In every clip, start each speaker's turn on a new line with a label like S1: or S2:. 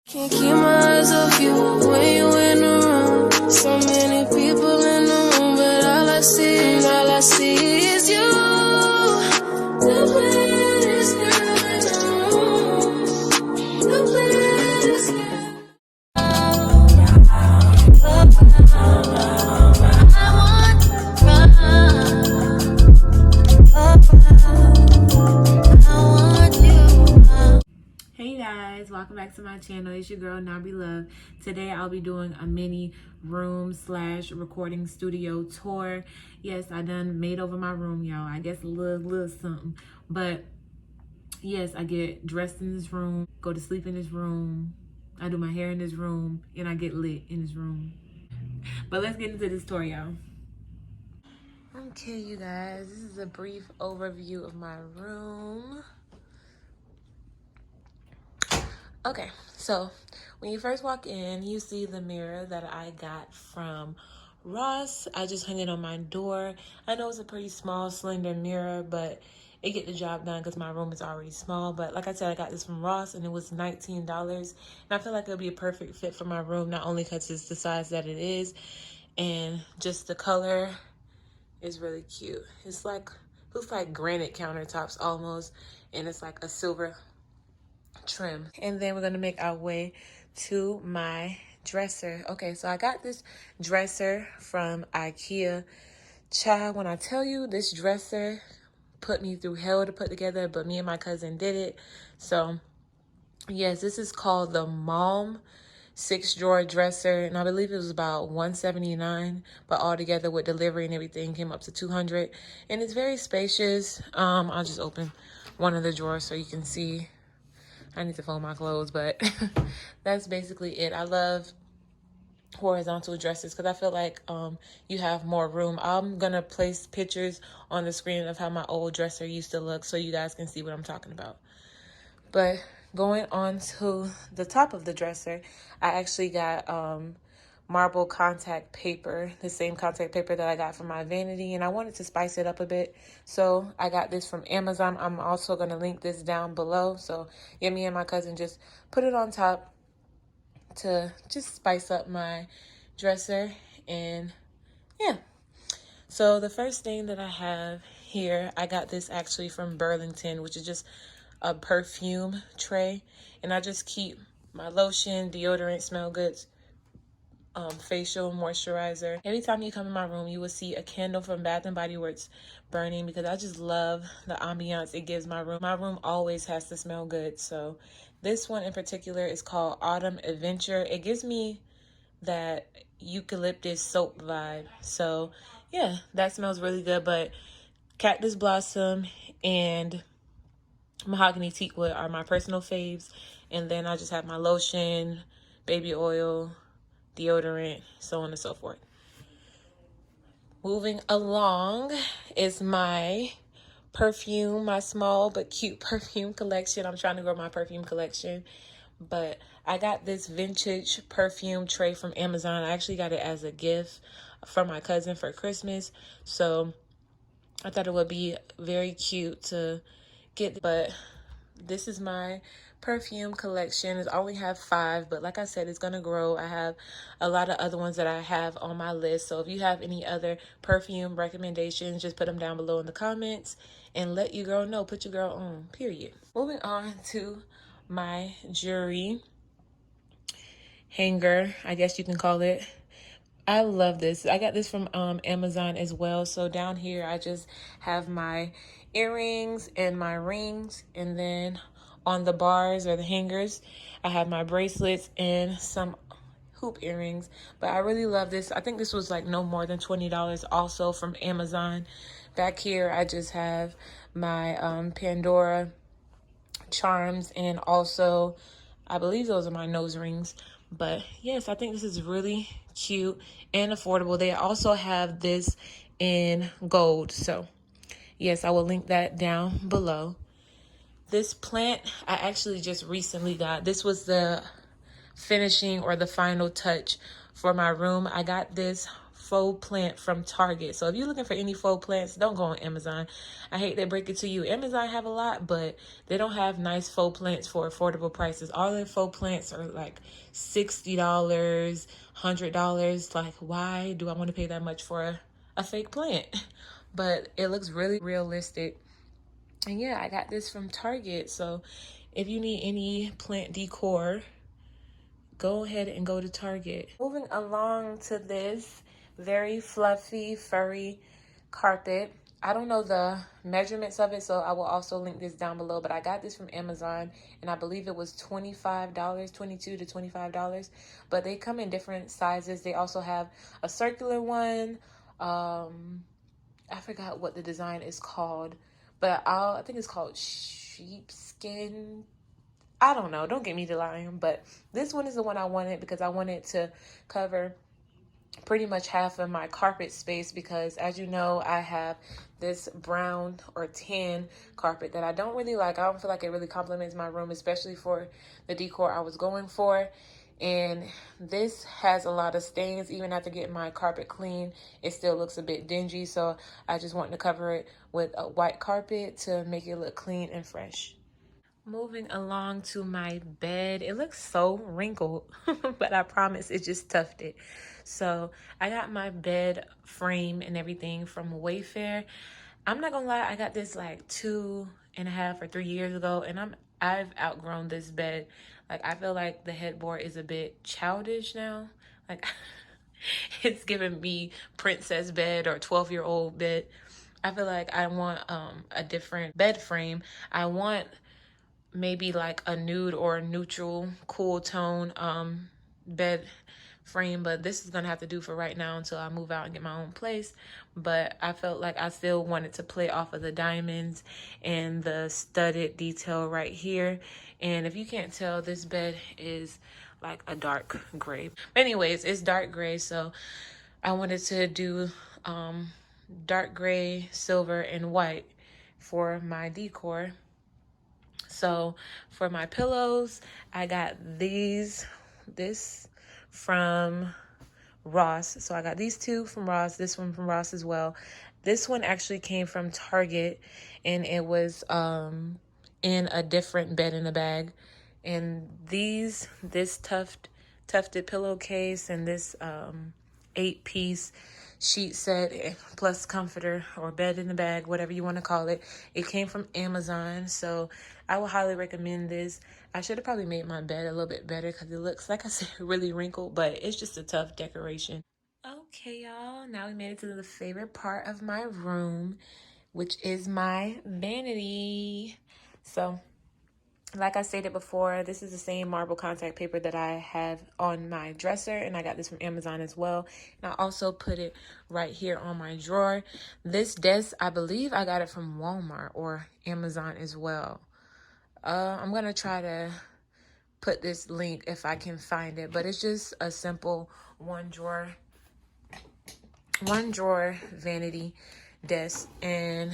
S1: Can't keep my eyes off you when you in the room. So many people in the room, but all I see is you. The baddest girl in the room. The baddest girl.
S2: Hey guys, welcome back to my channel. It's your girl Nabi Love. Today I'll be doing a mini room / recording studio tour. Yes, I done made over my room, y'all. I guess a little something. But yes, I get dressed in this room, go to sleep in this room, I do my hair in this room, and I get lit in this room. But let's get into this tour, y'all. Okay, you guys, this is a brief overview of my room. Okay, so when you first walk in, you see the mirror that I got from Ross. I just hung it on my door. I know it's a pretty small, slender mirror, but it get the job done because my room is already small. But like I said, I got this from Ross and it was $19. And I feel like it'll be a perfect fit for my room, not only because it's the size that it is, and just the color is really cute. It's like, looks like granite countertops almost, and it's like a silver trim. And then we're gonna make our way to my dresser. Okay, so I got this dresser from IKEA. Child, when I tell you, this dresser put me through hell to put together, but me and my cousin did it. So yes, this is called the Mom 6-drawer dresser, and I believe it was about $179, but all together with delivery and everything came up to $200. And it's very spacious. I'll just open one of the drawers so you can see. I need to fold my clothes, but that's basically it. I love horizontal dresses because I feel like you have more room. I'm gonna place pictures on the screen of how my old dresser used to look so you guys can see what I'm talking about. But going on to the top of the dresser, I actually got marble contact paper, the same contact paper that I got from my vanity, and I wanted to spice it up a bit, so I got this from Amazon. I'm also going to link this down below, so yeah, me and my cousin just put it on top to just spice up my dresser. And yeah, so the first thing that I have here, I got this actually from Burlington, which is just a perfume tray, and I just keep my lotion, deodorant, smell goods, facial moisturizer. Every time you come in my room, you will see a candle from Bath and Body Works burning because I just love the ambiance it gives my room. My room always has to smell good, so this one in particular is called Autumn Adventure. It gives me that eucalyptus soap vibe, so yeah, that smells really good. But Cactus Blossom and Mahogany Teakwood are my personal faves, and then I just have my lotion, baby oil, deodorant, so on and so forth. Moving along is my perfume, my small but cute perfume collection. I'm trying to grow my perfume collection, but I got this vintage perfume tray from Amazon. I actually got it as a gift from my cousin for Christmas, so I thought it would be very cute to get. But this is my perfume collection. I only have 5, but like I said, it's gonna grow. I have a lot of other ones that I have on my list, so if you have any other perfume recommendations, just put them down below in the comments and let your girl know. Put your girl on, period. Moving on to my jewelry hanger, I guess you can call it. I love this. I got this from Amazon as well. So down here, I just have my earrings and my rings. And then on the bars or the hangers, I have my bracelets and some hoop earrings. But I really love this. I think this was like no more than $20 also from Amazon. Back here, I just have my Pandora charms, and also I believe those are my nose rings. But yes, I think this is really cute and affordable. They also have this in gold, so yes, I will link that down below. This plant I actually just recently got. This was the finishing or the final touch for my room. I got this faux plant from Target. So if you're looking for any faux plants, don't go on Amazon. I hate to break it to you. Amazon have a lot, but they don't have nice faux plants for affordable prices. All their faux plants are like $60, $100. Like, why do I want to pay that much for a fake plant? But it looks really realistic. And yeah, I got this from Target. So if you need any plant decor, go ahead and go to Target. Moving along to this very fluffy, furry carpet. I don't know the measurements of it, so I will also link this down below, but I got this from Amazon, and I believe it was $25, $22 to $25, but they come in different sizes. They also have a circular one. I forgot what the design is called, but I think it's called sheepskin. I don't know. Don't get me to lying, but this one is the one I wanted because I wanted to cover pretty much half of my carpet space, because as you know, I have this brown or tan carpet that I don't really like. I don't feel like it really complements my room, especially for the decor I was going for. And this has a lot of stains. Even after getting my carpet clean, it still looks a bit dingy. So I just wanted to cover it with a white carpet to make it look clean and fresh. Moving along to my bed. It looks so wrinkled, but I promise it's just tufted. So I got my bed frame and everything from Wayfair. I'm not gonna lie, I got this like 2.5 or 3 years ago, and I've outgrown this bed. Like, I feel like the headboard is a bit childish now. Like, it's giving me princess bed or 12-year-old bed. I feel like I want a different bed frame. I want maybe like a nude or a neutral cool tone bed frame, but this is gonna have to do for right now until I move out and get my own place. But I felt like I still wanted to play off of the diamonds and the studded detail right here. And if you can't tell, this bed is like a dark gray. But anyways, it's dark gray, so I wanted to do dark gray, silver, and white for my decor. So for my pillows, I got this from Ross. So I got these two from Ross, this one from Ross as well. This one actually came from Target, and it was in a different bed in a bag. And this tufted pillowcase and this 8-piece sheet set plus comforter or bed in the bag, whatever you want to call it. It came from Amazon, so I would highly recommend this. I should have probably made my bed a little bit better because it looks, like I said, really wrinkled, but it's just a tough decoration. Okay, y'all, now we made it to the favorite part of my room, which is my vanity. So like I stated before, this is the same marble contact paper that I have on my dresser, and I got this from Amazon as well. And I also put it right here on my drawer. This desk, I believe I got it from Walmart or Amazon as well. I'm going to try to put this link if I can find it, but it's just a simple one drawer vanity desk, and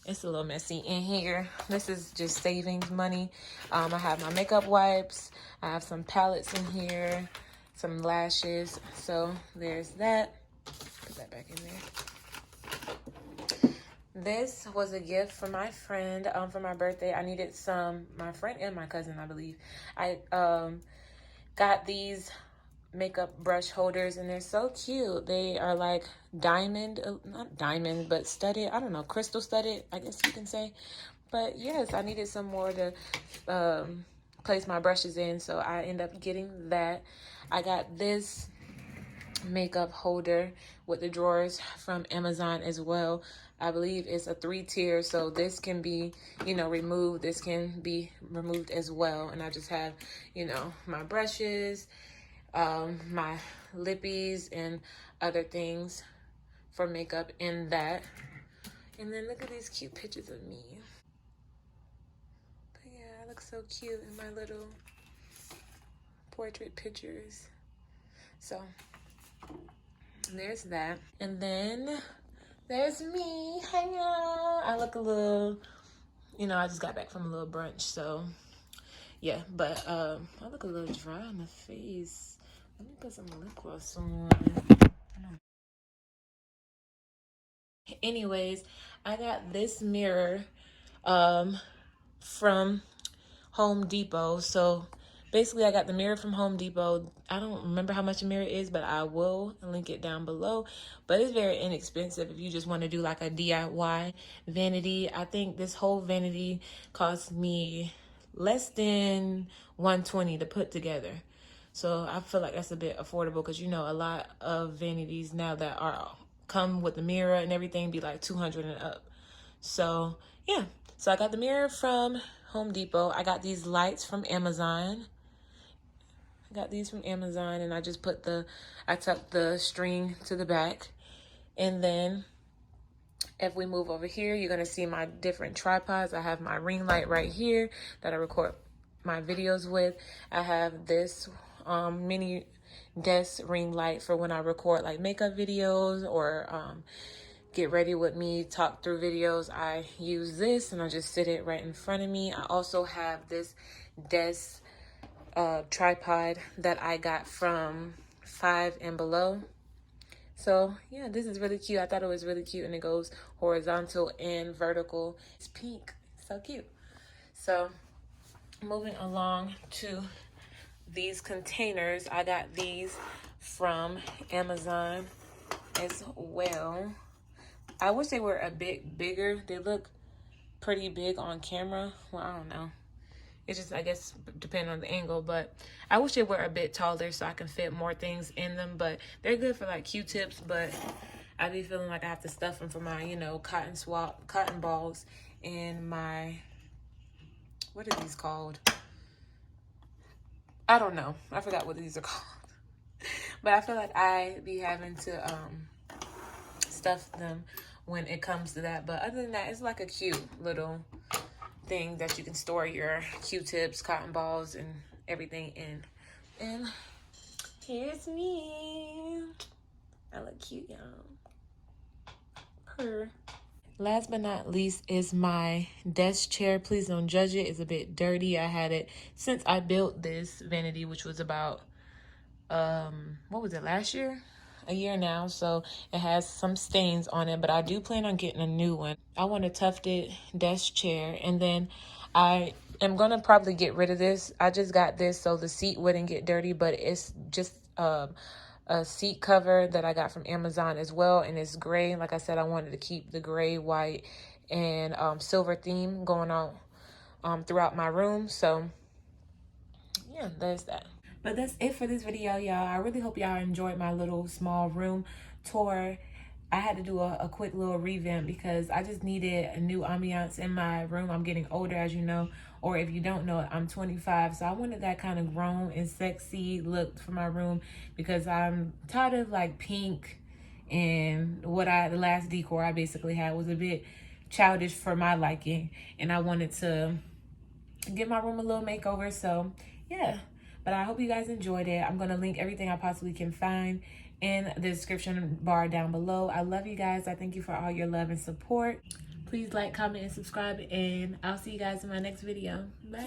S2: it's a little messy in here. This is just savings money. I have my makeup wipes. I have some palettes in here, some lashes. So there's that. Put that back in there. This was a gift from my friend for my birthday. I needed my friend and my cousin, I believe. I got these makeup brush holders, and they're so cute. They are like not diamond, but studded. I don't know, crystal studded, I guess you can say. But yes, I needed some more to place my brushes in, so I end up getting that. I got this makeup holder with the drawers from Amazon as well. I believe it's a 3-tier, so this can be, removed. This can be removed as well. And I just have, my brushes, my lippies, and other things for makeup in that. And then look at these cute pictures of me. But yeah, I look so cute in my little portrait pictures. So there's that. And then there's me. Hi, y'all. I look a little, I just got back from a little brunch, so yeah. But I look a little dry on the face. Let me put some lip gloss on. Anyways, I got this mirror from Home Depot. So basically I got the mirror from Home Depot. I don't remember how much a mirror is, but I will link it down below. But it's very inexpensive if you just want to do like a DIY vanity. I think this whole vanity cost me less than $120 to put together. So I feel like that's a bit affordable, because you know a lot of vanities now that are come with the mirror and everything be like $200 and up. So yeah, so I got the mirror from Home Depot. I got these lights from Amazon. I got these from Amazon, and I just I tucked the string to the back. And then if we move over here, you're gonna see my different tripods. I have my ring light right here that I record my videos with. I have this mini desk ring light for when I record like makeup videos or get ready with me, talk through videos. I use this and I just sit it right in front of me. I also have this desk tripod that I got from Five and Below. So yeah, this is really cute. I thought it was really cute, and it goes horizontal and vertical. It's pink, so cute. So moving along to these containers, I got these from Amazon as well. I wish they were a bit bigger. They look pretty big on camera. Well, I don't know. It's just, I guess, depending on the angle. But I wish they were a bit taller so I can fit more things in them. But they're good for like Q-tips. But I be feeling like I have to stuff them for my, you know, cotton balls and my, what are these called? I don't know. I forgot what these are called. But I feel like I be having to stuff them when it comes to that. But other than that, it's like a cute little thing that you can store your Q-tips, cotton balls, and everything in. And here's me. I look cute, y'all. Purr. Last but not least is my desk chair. Please don't judge it. It's a bit dirty. I had it since I built this vanity, which was about what was it, last year? A year now. So it has some stains on it, but I do plan on getting a new one. I want a tufted desk chair, and then I am gonna probably get rid of this. I just got this so the seat wouldn't get dirty, but it's just a seat cover that I got from Amazon as well, and it's gray. Like I said, I wanted to keep the gray, white, and silver theme going on throughout my room. So yeah, there's that. But that's it for this video, y'all. I really hope y'all enjoyed my little small room tour. I had to do a quick little revamp because I just needed a new ambiance in my room. I'm getting older, as you know, or if you don't know, I'm 25. So I wanted that kind of grown and sexy look for my room because I'm tired of like pink, and the last decor I basically had was a bit childish for my liking, and I wanted to give my room a little makeover. So yeah. But I hope you guys enjoyed it. I'm going to link everything I possibly can find in the description bar down below. I love you guys. I thank you for all your love and support. Please like, comment, and subscribe. And I'll see you guys in my next video. Bye.